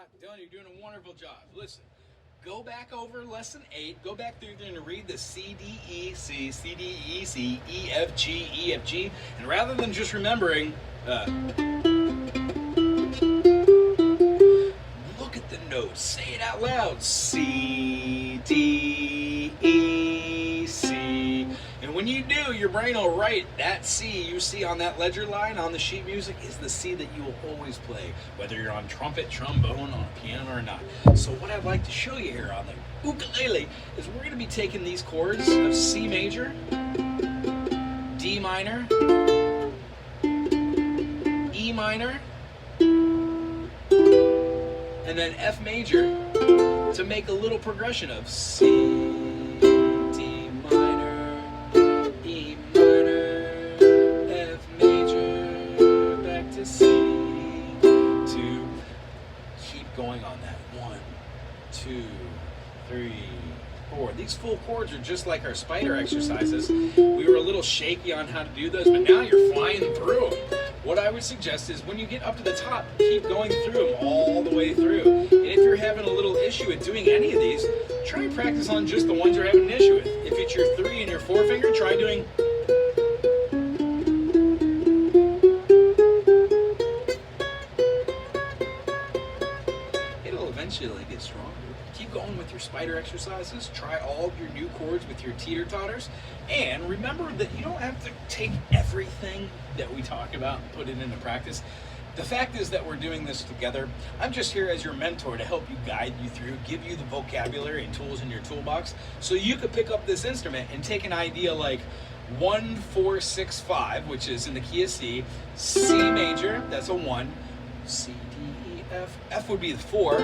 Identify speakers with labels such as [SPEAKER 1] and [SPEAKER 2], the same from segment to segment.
[SPEAKER 1] not done. You're doing a wonderful job. Listen, go back over lesson 8. Go back through there and read the C, D, E, C, C, D, E, C, E, F, G, E, F, G. And rather than just remembering, look at the notes. Say it out loud. C, D, E, C. And when you do, your brain will write that C you see on that ledger line on the sheet music is the C that you will always play, whether you're on trumpet, trombone, on a piano or not. So what I'd like to show you here on the ukulele is we're going to be taking these chords of C major, D minor, E minor, and then F major to make a little progression of C, D minor, E minor, F major, back to C, to keep going on that. 1, 2, 3, 4. These full chords are just like our spider exercises. We were a little shaky on how to do those, but now you're flying through them. What I would suggest is when you get up to the top, keep going through them all the way through. And if you're having a little issue with doing any of these, try and practice on just the ones you're having an issue with. If it's your 3 and your 4 finger, try doing. It'll eventually get stronger. Keep going with your spider exercises. Try all your new chords with your teeter-totters. And remember that you don't have to take everything that we talk about and put it into practice. The fact is that we're doing this together. I'm just here as your mentor to help you, guide you through, give you the vocabulary and tools in your toolbox so you could pick up this instrument and take an idea like 1, 4, 6, 5, which is in the key of C, C major, that's a 1, C, D, E, F, F would be the 4,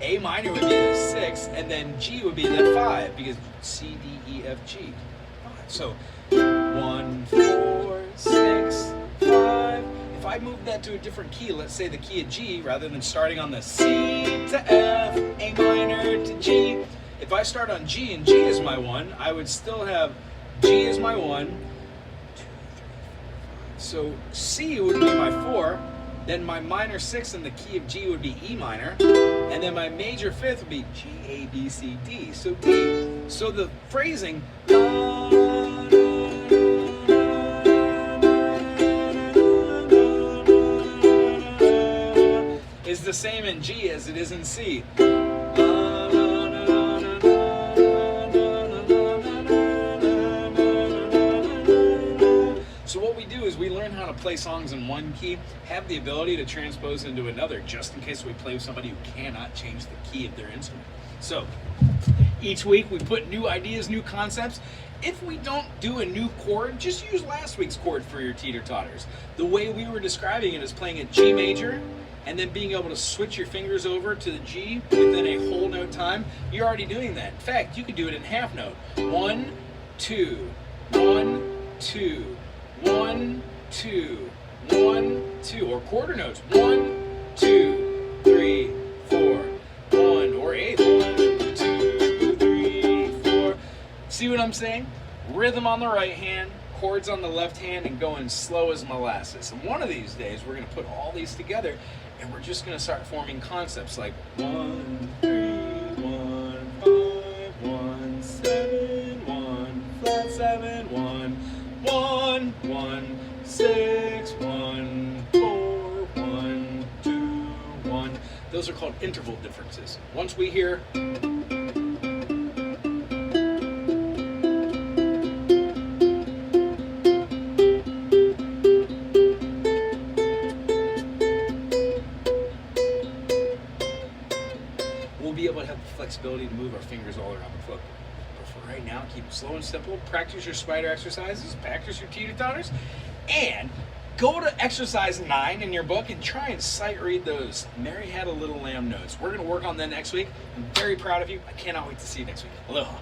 [SPEAKER 1] A minor would be the 6, and then G would be the 5 because C, D, E, F, G. 5. So 1, 4, 6, 5. If I move that to a different key, let's say the key of G, rather than starting on the C to F, A minor to G, if I start on G and G is my 1, I would still have G is my 1, 2, 3, 4, 5. So C would be my 4. Then my minor 6 in the key of G would be E minor, and then my major 5th would be G, A, B, C, D. So D. So the phrasing is the same in G as it is in C. So what we do is we learn how to play songs in one key, have the ability to transpose into another, just in case we play with somebody who cannot change the key of their instrument. So each week we put new ideas, new concepts. If we don't do a new chord, just use last week's chord for your teeter-totters. The way we were describing it is playing a G major and then being able to switch your fingers over to the G within a whole note time. You're already doing that. In fact, you could do it in half note. 1, 2, 1, 2. 1, 2, 1, 2, or quarter notes. 1, 2, 3, 4, 1, or 8. 1, 2, 3, 4. See what I'm saying? Rhythm on the right hand, chords on the left hand, and going slow as molasses. And one of these days, we're going to put all these together, and we're just going to start forming concepts like 1, 3, 1, 5, 1, 7, 1, flat 7, 1. 1, 1, 6, 1, 4, 1, 2, 1. Those are called interval differences. Once we hear we'll be able to have the flexibility to move our fingers all around the foot. For right now, keep it slow and simple. Practice your spider exercises, practice your teeter-totters, and go to exercise 9 in your book and try and sight read those Mary Had a Little Lamb notes. We're going to work on that next week. I'm very proud of you. I cannot wait to see you next week. Aloha.